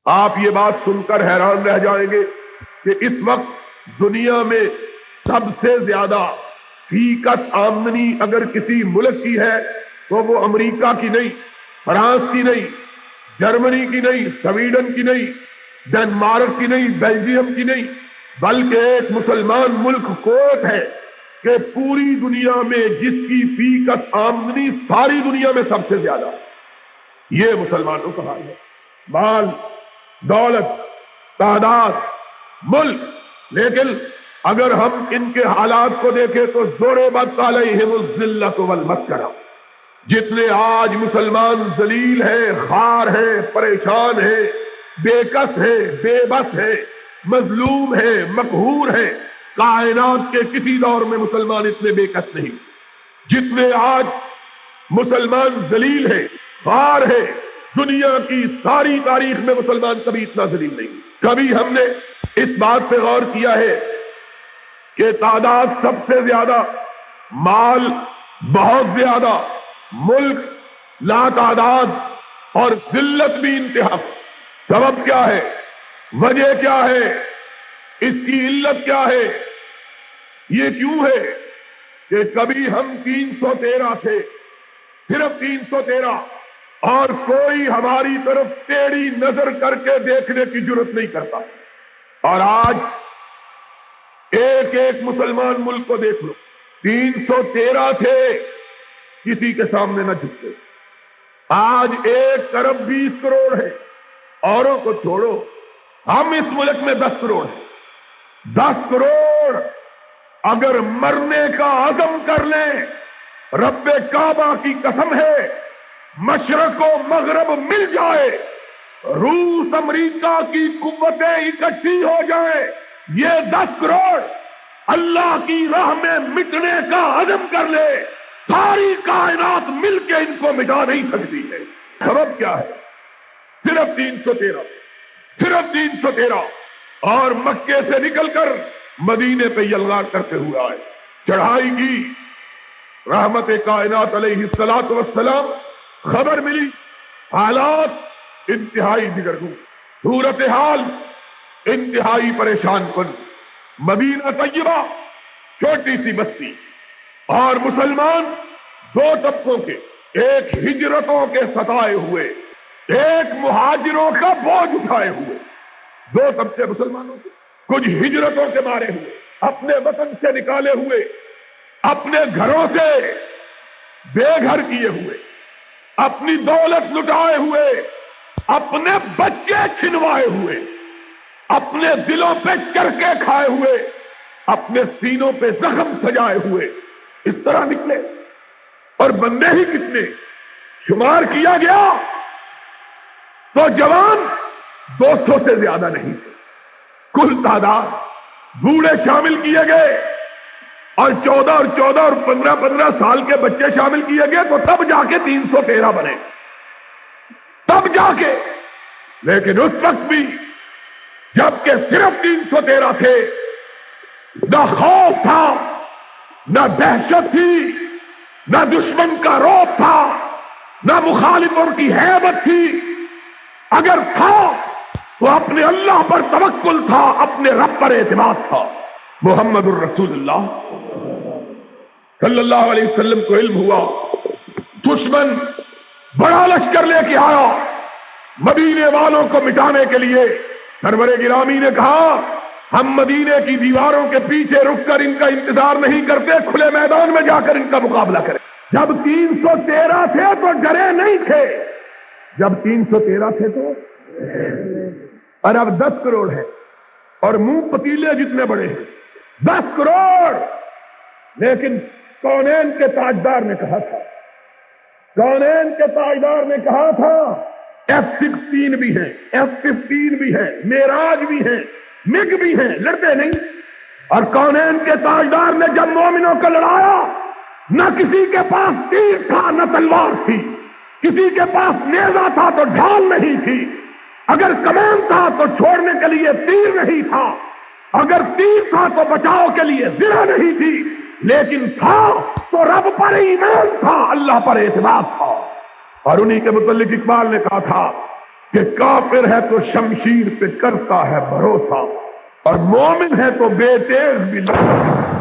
آپ یہ بات سن کر حیران رہ جائیں گے کہ اس وقت دنیا میں سب سے زیادہ فیکس آمدنی اگر کسی ملک کی ہے تو وہ امریکہ کی نہیں، فرانس کی نہیں، جرمنی کی نہیں، سویڈن کی نہیں، ڈنمارک کی نہیں، بیلجیم کی نہیں، بلکہ ایک مسلمان ملک کویت ہے کہ پوری دنیا میں جس کی فیکس آمدنی ساری دنیا میں سب سے زیادہ ہے۔ یہ مسلمانوں کا حال ہے، مال، دولت، تعداد، ملک۔ لیکن اگر ہم ان کے حالات کو دیکھیں تو ضربت علیہم الذلۃ والمسکنہ، جتنے آج مسلمان ذلیل ہیں، خوار ہیں، پریشان ہیں، بے کس ہیں، بے بس ہیں، مظلوم ہیں، مقہور ہیں، کائنات کے کسی دور میں مسلمان اتنے بے کس نہیں، جتنے آج مسلمان ذلیل ہیں، خوار ہیں، دنیا کی ساری تاریخ میں مسلمان کبھی اتنا ذلیل نہیں۔ کبھی ہم نے اس بات پہ غور کیا ہے کہ تعداد سب سے زیادہ، مال بہت زیادہ، ملک لا تعداد، اور ذلت بھی انتہا، سبب کیا ہے؟ وجہ کیا ہے؟ اس کی علت کیا ہے؟ یہ کیوں ہے کہ کبھی ہم 313 تھے، صرف 313، اور کوئی ہماری طرف ٹیڑھی نظر کر کے دیکھنے کی جرت نہیں کرتا، اور آج ایک ایک مسلمان ملک کو دیکھ لو، 313 تھے، کسی کے سامنے نہ جھکتے، آج 1.20 ارب ہے، اوروں کو چھوڑو، ہم اس ملک میں 10 کروڑ ہیں، 10 کروڑ اگر مرنے کا عزم کر لیں، رب کعبہ کی قسم ہے، مشرق و مغرب مل جائے، روس امریکہ کی قوتیں اکٹھی ہو جائیں، یہ 10 کروڑ اللہ کی راہ میں مٹنے کا عزم کر لے، ساری کائنات مل کے ان کو مٹا نہیں سکتی ہے۔ سبب کیا ہے؟ صرف 313، صرف 313، اور مکے سے نکل کر مدینے پہ یلغار کرتے ہوئے آئے، چڑھائی کی، رحمت کائنات علیہ الصلوۃ والسلام، خبر ملی، حالات انتہائی بگڑ گئے، صورتحال انتہائی پریشان کن، مدینہ طیبہ چھوٹی سی بستی، اور مسلمان دو طبقوں کے، ایک ہجرتوں کے ستائے ہوئے، ایک مہاجروں کا بوجھ اٹھائے ہوئے، دو طبقے مسلمانوں کے، کچھ ہجرتوں کے مارے ہوئے، اپنے وطن سے نکالے ہوئے، اپنے گھروں سے بے گھر کیے ہوئے، اپنی دولت لٹائے ہوئے، اپنے بچے چھنوائے ہوئے، اپنے دلوں پہ چرکے کھائے ہوئے، اپنے سینوں پہ زخم سجائے ہوئے، اس طرح نکلے، اور بندے ہی کتنے، شمار کیا گیا تو جوان 200 سے زیادہ نہیں تھے، کل تعداد، بوڑھے شامل کیے گئے، اور 14 اور 15 سال کے بچے شامل کیے گئے، تو تب جا کے 313 بنے، تب جا کے۔ لیکن اس وقت بھی جبکہ صرف 313 تھے، نہ خوف تھا، نہ دہشت تھی، نہ دشمن کا رعب تھا، نہ مخالفوں کی ہیبت تھی، اگر تھا تو اپنے اللہ پر توکل تھا، اپنے رب پر اعتماد تھا۔ محمد الرسول اللہ صلی اللہ علیہ وسلم کو علم ہوا دشمن بڑا لشکر لے کے آیا مدینے والوں کو مٹانے کے لیے، سرور گرامی نے کہا ہم مدینے کی دیواروں کے پیچھے رک کر ان کا انتظار نہیں کرتے، کھلے میدان میں جا کر ان کا مقابلہ کریں۔ جب 313 تھے تو ڈرے نہیں تھے، جب 313 تھے تو، اور اب 10 کروڑ ہے، اور منہ پتیلے جتنے بڑے ہیں، 10 کروڑ۔ لیکن کونین کے تاجدار نے کہا تھا، کونین کے تاجدار نے کہا تھا F-16 بھی ہیں، F-15 بھی ہیں، معراج بھی ہیں، مگ بھی ہیں، لڑتے نہیں۔ اور کونین کے تاجدار نے جب مومنوں کو لڑایا، نہ کسی کے پاس تیر تھا نہ تلوار تھی، کسی کے پاس نیزہ تھا تو ڈھال نہیں تھی، اگر کمان تھا تو چھوڑنے کے لیے تیر نہیں تھا، اگر تیر تھا تو بچاؤ کے لیے زرہ نہیں تھی، لیکن تھا تو رب پر ایمان تھا، اللہ پر اعتماد تھا۔ اور انہی کے متعلق اقبال نے کہا تھا کہ کافر ہے تو شمشیر پہ کرتا ہے بھروسہ اور مومن ہے تو بے تیغ بھی لگتا ہے۔